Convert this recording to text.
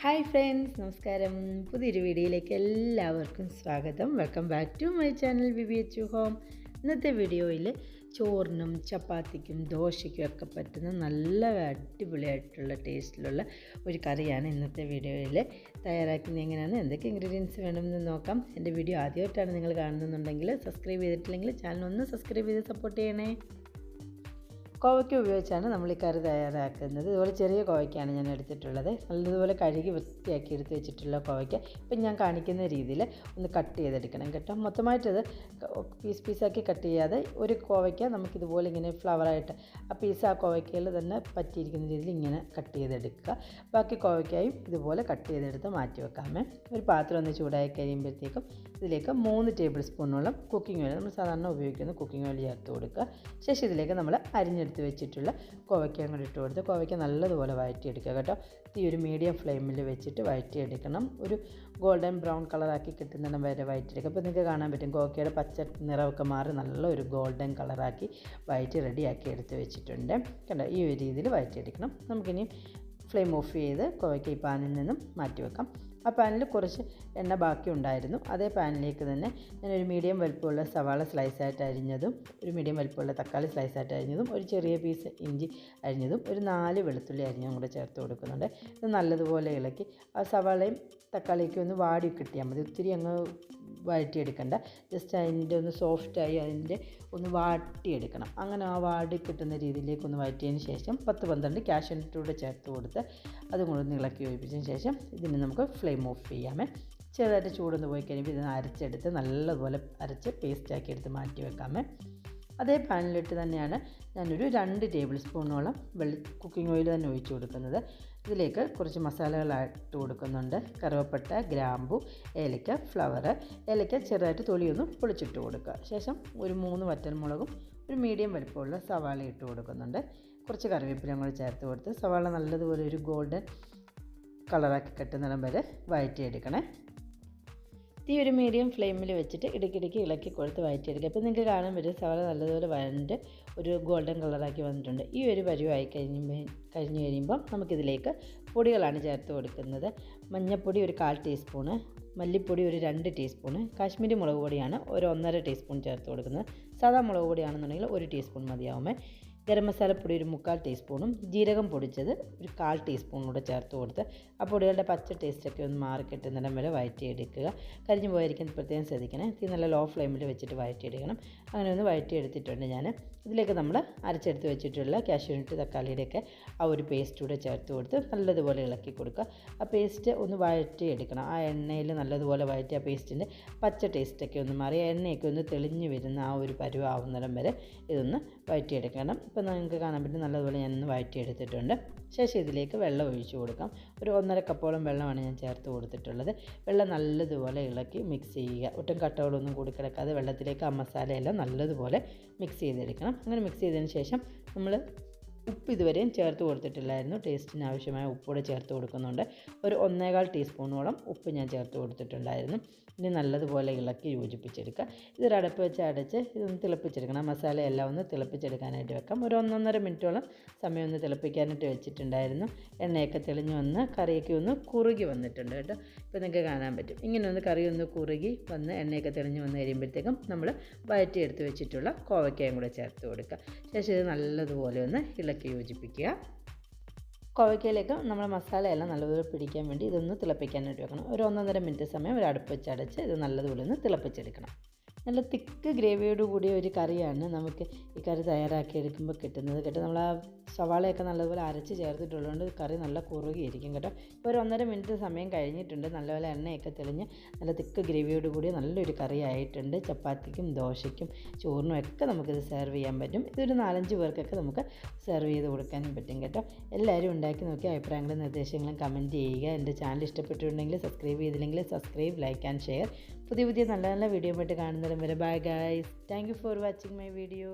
Hi friends, നമസ്കാരം. പുതിയൊരു വീഡിയോയിലേക്ക് എല്ലാവർക്കും സ്വാഗതം. Welcome back to my channel VVH home. ഇന്നത്തെ വീഡിയോയിൽ ചോറിനും ചപ്പാത്തിക്കും ദോശയ്ക്കും ഒക്കെ പറ്റുന്ന നല്ല അടിപൊളിയായിട്ടുള്ള ടേസ്റ്റിലുള്ള ഒരു കറിയാണ് ഇന്നത്തെ വീഡിയോയിൽ തയ്യാറാക്കുന്നത്. എങ്ങനെയാണ്, എന്തൊക്കെ ഇൻഗ്രീഡിയൻസ് വേണമെന്ന് നോക്കാം. എൻ്റെ വീഡിയോ ആദ്യമായിട്ടാണ് നിങ്ങൾ കാണുന്നുണ്ടെങ്കിൽ സബ്സ്ക്രൈബ് ചെയ്തിട്ടില്ലെങ്കിൽ ചാനൽ ഒന്ന് സബ്സ്ക്രൈബ് ചെയ്ത് സപ്പോർട്ട് ചെയ്യണേ. കോവയ്ക്ക ഉപയോഗിച്ചാണ് നമ്മൾ ഈ കറി തയ്യാറാക്കുന്നത്. ഇതുപോലെ ചെറിയ കോവയ്ക്കാണ് ഞാൻ എടുത്തിട്ടുള്ളത്. നല്ലതുപോലെ കഴുകി വൃത്തിയാക്കി എടുത്ത് വെച്ചിട്ടുള്ള കോവയ്ക്ക ഇപ്പം ഞാൻ കാണിക്കുന്ന രീതിയിൽ ഒന്ന് കട്ട് ചെയ്തെടുക്കണം കേട്ടോ. മൊത്തമായിട്ടത് പീസാക്കി കട്ട് ചെയ്യാതെ ഒരു കോവയ്ക്ക നമുക്കിതുപോലെ ഇങ്ങനെ ഫ്ലവറായിട്ട് ആ കോവയ്ക്കയിൽ തന്നെ പറ്റിയിരിക്കുന്ന രീതിയിൽ ഇങ്ങനെ കട്ട് ചെയ്തെടുക്കുക. ബാക്കി കോവയ്ക്കായും ഇതുപോലെ കട്ട് ചെയ്തെടുത്ത് മാറ്റി വെക്കാമേ. ഒരു പാത്രം ഒന്ന് ചൂടായി കഴിയുമ്പോഴത്തേക്കും ഇതിലേക്ക് 3 ടേബിൾ സ്പൂണോളം കുക്കിംഗ് ഓയിൽ, നമ്മൾ സാധാരണ ഉപയോഗിക്കുന്ന കുക്കിംഗ് ഓയിൽ ചേർത്ത് കൊടുക്കുക. ശേഷം ഇതിലേക്ക് നമ്മൾ അരിഞ്ഞെടുത്ത് വെച്ചിട്ടുള്ള കോവയ്ക്കയും കൂടി ഇട്ട് കൊടുത്ത് കോവയ്ക്ക നല്ലതുപോലെ വഴറ്റിയെടുക്കുക കേട്ടോ. ഈ ഒരു മീഡിയം ഫ്ലെയിമിൽ വെച്ചിട്ട് വഴറ്റിയെടുക്കണം. ഒരു ഗോൾഡൻ ബ്രൗൺ കളറാക്കി കിട്ടുന്നിടം വരെ വഴറ്റിയെടുക്കുക. അപ്പോൾ നിങ്ങൾക്ക് കാണാൻ പറ്റും കോവയ്ക്കയുടെ പച്ച നിറമൊക്കെ മാറി നല്ലൊരു ഗോൾഡൻ കളറാക്കി വഴറ്റി റെഡിയാക്കി എടുത്ത് വെച്ചിട്ടുണ്ട് കണ്ടോ. ഈ ഒരു രീതിയിൽ വഴറ്റിയെടുക്കണം. നമുക്കിനി ഫ്ലെയിം ഓഫ് ചെയ്ത് കോവയ്ക്ക ഈ പാനിൽ നിന്നും മാറ്റി വെക്കാം. ആ പാനിൽ കുറച്ച് എണ്ണ ബാക്കി ഉണ്ടായിരുന്നു. അതേ പാനിലേക്ക് തന്നെ ഞാനൊരു മീഡിയം വലുപ്പമുള്ള സവാള സ്ലൈസായിട്ട് അരിഞ്ഞതും, ഒരു മീഡിയം വലുപ്പമുള്ള തക്കാളി സ്ലൈസായിട്ട് അരിഞ്ഞതും, ഒരു ചെറിയ പീസ് ഇഞ്ചി അരിഞ്ഞതും, ഒരു 4 വെളുത്തുള്ളി അരിഞ്ഞതും കൂടെ ചേർത്ത് കൊടുക്കുന്നുണ്ട്. ഇത് നല്ലതുപോലെ ഇളക്കി ആ സവാളയും തക്കാളിയൊക്കെ ഒന്ന് വാടി കിട്ടിയാൽ മതി. ഒത്തിരി അങ്ങ് വഴറ്റിയെടുക്കണ്ട. ജസ്റ്റ് അതിൻ്റെ ഒന്ന് സോഫ്റ്റായി അതിൻ്റെ ഒന്ന് വാട്ടിയെടുക്കണം. അങ്ങനെ ആ വാടി കിട്ടുന്ന രീതിയിലേക്ക് ഒന്ന് വഴറ്റിയതിന് ശേഷം 10-12 കാഷ്യൂനട്ട് കൂടെ ചേർത്ത് കൊടുത്ത് അതും കൂടെ ഒന്ന് ഇളക്കി യോജിപ്പിച്ചതിന് ശേഷം ഇതിന് നമുക്ക് ഫ്ലെയിം ഓഫ് ചെയ്യാമേ. ചെറുതായിട്ട് ചൂടൊന്ന് പോയി കഴിയുമ്പോൾ ഇതിന് അരച്ചെടുത്ത് നല്ലതുപോലെ അരച്ച് പേസ്റ്റാക്കി എടുത്ത് മാറ്റി വെക്കാമേ. അതേ പാനിലിട്ട് തന്നെയാണ് ഞാനൊരു 2 ടേബിൾ സ്പൂണോളം കുക്കിംഗ് ഓയിൽ തന്നെ ഒഴിച്ച് കൊടുക്കുന്നത്. ഇതിലേക്ക് കുറച്ച് മസാലകളായിട്ട് കൊടുക്കുന്നുണ്ട്. കറുവപ്പട്ട, ഗ്രാമ്പു, ഏലക്ക, ഫ്ലവർ. ഏലക്ക ചെറുതായിട്ട് തൊലിയൊന്ന് പൊളിച്ചിട്ട് കൊടുക്കുക. ശേഷം ഒരു 3 വറ്റൽമുളകും ഒരു മീഡിയം വലിപ്പമുള്ള സവാള ഇട്ട് കൊടുക്കുന്നുണ്ട്. കുറച്ച് കറിവേപ്പിലയും കൂടി ചേർത്ത് കൊടുത്ത് സവാള നല്ലതുപോലെ ഒരു ഗോൾഡൻ കളറാക്കി കിട്ടുന്നിടം വരെ വഴറ്റിയെടുക്കണേ. തീ ഒരു മീഡിയം ഫ്ലെയിമിൽ വെച്ചിട്ട് ഇടയ്ക്കിടയ്ക്ക് ഇളക്കി കൊടുത്ത് വഴറ്റിയെടുക്കുക. അപ്പോൾ നിങ്ങൾക്ക് കാണാൻ പറ്റും സവാള നല്ലതുപോലെ വഴണ്ട് ഒരു ഗോൾഡൻ കളറാക്കി വന്നിട്ടുണ്ട്. ഈ ഒരു പരുവായി കഴിഞ്ഞ് കഴിയുമ്പോൾ നമുക്കിതിലേക്ക് പൊടികളാണ് ചേർത്ത് കൊടുക്കുന്നത്. മഞ്ഞൾപ്പൊടി ഒരു 1/4 ടീസ്പൂണ്, മല്ലിപ്പൊടി ഒരു 2 ടീസ്പൂണ്, കാശ്മീരി മുളക് പൊടിയാണ് ഒരു 1.5 ടീസ്പൂൺ ചേർത്ത് കൊടുക്കുന്നത്. സാധാ മുളക് പൊടിയാണെന്നുണ്ടെങ്കിൽ 1 ടീസ്പൂൺ മതിയാവുമേ. ഗരം മസാലപ്പൊടി ഒരു 3/4 ടീസ്പൂണും ജീരകം പൊടിച്ചത് ഒരു 1/4 ടീസ്പൂൺ കൂടെ ചേർത്ത് കൊടുത്ത് ആ പൊടികളുടെ പച്ച ടേസ്റ്റൊക്കെ ഒന്ന് മാറി കിട്ടുന്നിടം വരെ വഴറ്റിയെടുക്കുക. കരിഞ്ഞു പോയിരിക്കുന്ന പ്രത്യേകം ശ്രദ്ധിക്കണേ. തീ നല്ല ലോ ഫ്ലെയിമിൽ വെച്ചിട്ട് വഴറ്റിയെടുക്കണം. അങ്ങനെ ഒന്ന് വഴറ്റിയെടുത്തിട്ടുണ്ട് ഞാൻ. ഇതിലേക്ക് നമ്മൾ അരച്ചെടുത്ത് വെച്ചിട്ടുള്ള കാഷ്യൂനട്ട് തക്കാളിയുടെയൊക്കെ ആ ഒരു പേസ്റ്റ് കൂടെ ചേർത്ത് കൊടുത്ത് നല്ലതുപോലെ ഇളക്കി കൊടുക്കുക. ആ പേസ്റ്റ് ഒന്ന് വഴറ്റിയെടുക്കണം. ആ എണ്ണയിൽ നല്ലതുപോലെ വഴറ്റി ആ പേസ്റ്റിൻ്റെ പച്ച ടേസ്റ്റൊക്കെ ഒന്ന് മാറി എണ്ണയൊക്കെ ഒന്ന് തെളിഞ്ഞ് വരുന്ന ആ ഒരു പരുവാവുന്നിടം വരെ ഇതൊന്ന് വഴറ്റിയെടുക്കണം. ഇപ്പോൾ നിങ്ങൾക്ക് കാണാൻ പറ്റും നല്ലതുപോലെ ഞാനൊന്ന് വഴറ്റിയെടുത്തിട്ടുണ്ട്. ശേഷം ഇതിലേക്ക് വെള്ളം ഒഴിച്ചു കൊടുക്കാം. ഒരു 1.5 കപ്പോളം വെള്ളമാണ് ഞാൻ ചേർത്ത് കൊടുത്തിട്ടുള്ളത്. വെള്ളം നല്ലതുപോലെ ഇളക്കി മിക്സ് ചെയ്യുക. ഒട്ടും കട്ടകളൊന്നും കൂടി കിടക്കാതെ വെള്ളത്തിലേക്ക് ആ മസാലയെല്ലാം നല്ലതുപോലെ മിക്സ് ചെയ്തെടുക്കണം. അങ്ങനെ മിക്സ് ചെയ്തതിന് ശേഷം നമ്മൾ ഉപ്പ് ഇതുവരെയും ചേർത്ത് കൊടുത്തിട്ടില്ലായിരുന്നു. ടേസ്റ്റിന് ആവശ്യമായ ഉപ്പൂടെ ചേർത്ത് കൊടുക്കുന്നുണ്ട്. ഒരു 1.25 ടീസ്പൂണോളം ഉപ്പ് ഞാൻ ചേർത്ത് കൊടുത്തിട്ടുണ്ടായിരുന്നു. ഇനി നല്ലതുപോലെ ഇളക്കി യോജിപ്പിച്ചെടുക്കുക. ഇതൊരു അടപ്പ് വെച്ച് അടച്ച് ഇതൊന്ന് തിളപ്പിച്ചെടുക്കണം. മസാലയെല്ലാം ഒന്ന് തിളപ്പിച്ചെടുക്കാനായിട്ട് വെക്കാം. ഒരു 1-1.5 മിനിറ്റോളം സമയം ഒന്ന് തിളപ്പിക്കാനായിട്ട് വെച്ചിട്ടുണ്ടായിരുന്നു. എണ്ണയൊക്കെ തെളിഞ്ഞ് വന്ന് കറിയൊക്കെ ഒന്ന് കുറുകി വന്നിട്ടുണ്ട് കേട്ടോ. ഇപ്പോൾ നിങ്ങൾക്ക് കാണാൻ പറ്റും ഇങ്ങനെ ഒന്ന് കറി ഒന്ന് കുറുകി വന്ന് എണ്ണയൊക്കെ തെളിഞ്ഞ് വന്ന് കഴിയുമ്പോഴത്തേക്കും നമ്മൾ വഴറ്റിയെടുത്ത് വെച്ചിട്ടുള്ള കോവയ്ക്കയും കൂടെ ചേർത്ത് കൊടുക്കുക. ശേഷം ഇത് നല്ലതുപോലെ ഒന്ന് ഇളക്കി യോജിപ്പിക്കുക. കോവയ്ക്കയിലേക്ക് നമ്മൾ മസാലയെല്ലാം നല്ലതുപോലെ പിടിക്കാൻ വേണ്ടി ഇതൊന്ന് തിളപ്പിക്കാനായിട്ട് വെക്കണം. ഒരു 1-1.5 മിനിറ്റ് സമയം ഒരു അടുപ്പ് വെച്ച് അടച്ച് ഇത് നല്ലതുപോലെ ഒന്ന് തിളപ്പിച്ചെടുക്കണം. നല്ല തിക്ക് ഗ്രേവിയോട് കൂടിയ ഒരു കറിയാണ് നമുക്ക് ഈ കറി തയ്യാറാക്കി എടുക്കുമ്പോൾ കിട്ടുന്നത് കേട്ടോ. നമ്മൾ ആ സവാളയൊക്കെ നല്ലതുപോലെ അരച്ച് ചേർത്തിട്ടുള്ളതുകൊണ്ട് കറി നല്ല കുറുകിയിരിക്കും കേട്ടോ. ഇപ്പോൾ ഒരു 1.5 മിനിറ്റ് സമയം കഴിഞ്ഞിട്ടുണ്ട്. നല്ലപോലെ എണ്ണയൊക്കെ തെളിഞ്ഞ് നല്ല തിക്ക് ഗ്രേവിയോട് കൂടിയ നല്ലൊരു കറി ആയിട്ടുണ്ട്. ചപ്പാത്തിക്കും ദോശയ്ക്കും ചോറിനും ഒക്കെ നമുക്കിത് സെർവ് ചെയ്യാൻ പറ്റും. ഇതൊരു 4-5 പേർക്കൊക്കെ നമുക്ക് സെർവ് ചെയ്ത് കൊടുക്കാനും പറ്റും കേട്ടോ. എല്ലാവരും ഉണ്ടാക്കി നോക്കി അഭിപ്രായങ്ങളും നിർദ്ദേശങ്ങളും കമൻറ്റ് ചെയ്യുക. എൻ്റെ ചാനൽ ഇഷ്ടപ്പെട്ടിട്ടുണ്ടെങ്കിൽ സബ്സ്ക്രൈബ് ചെയ്തില്ലെങ്കിൽ സബ്സ്ക്രൈബ്, ലൈക്ക് ആൻഡ് ഷെയർ. പുതിയ നല്ല നല്ല വീഡിയോ ആയിട്ട് കാണുന്നതിന് വരെ bye guys. Thank you for watching my video.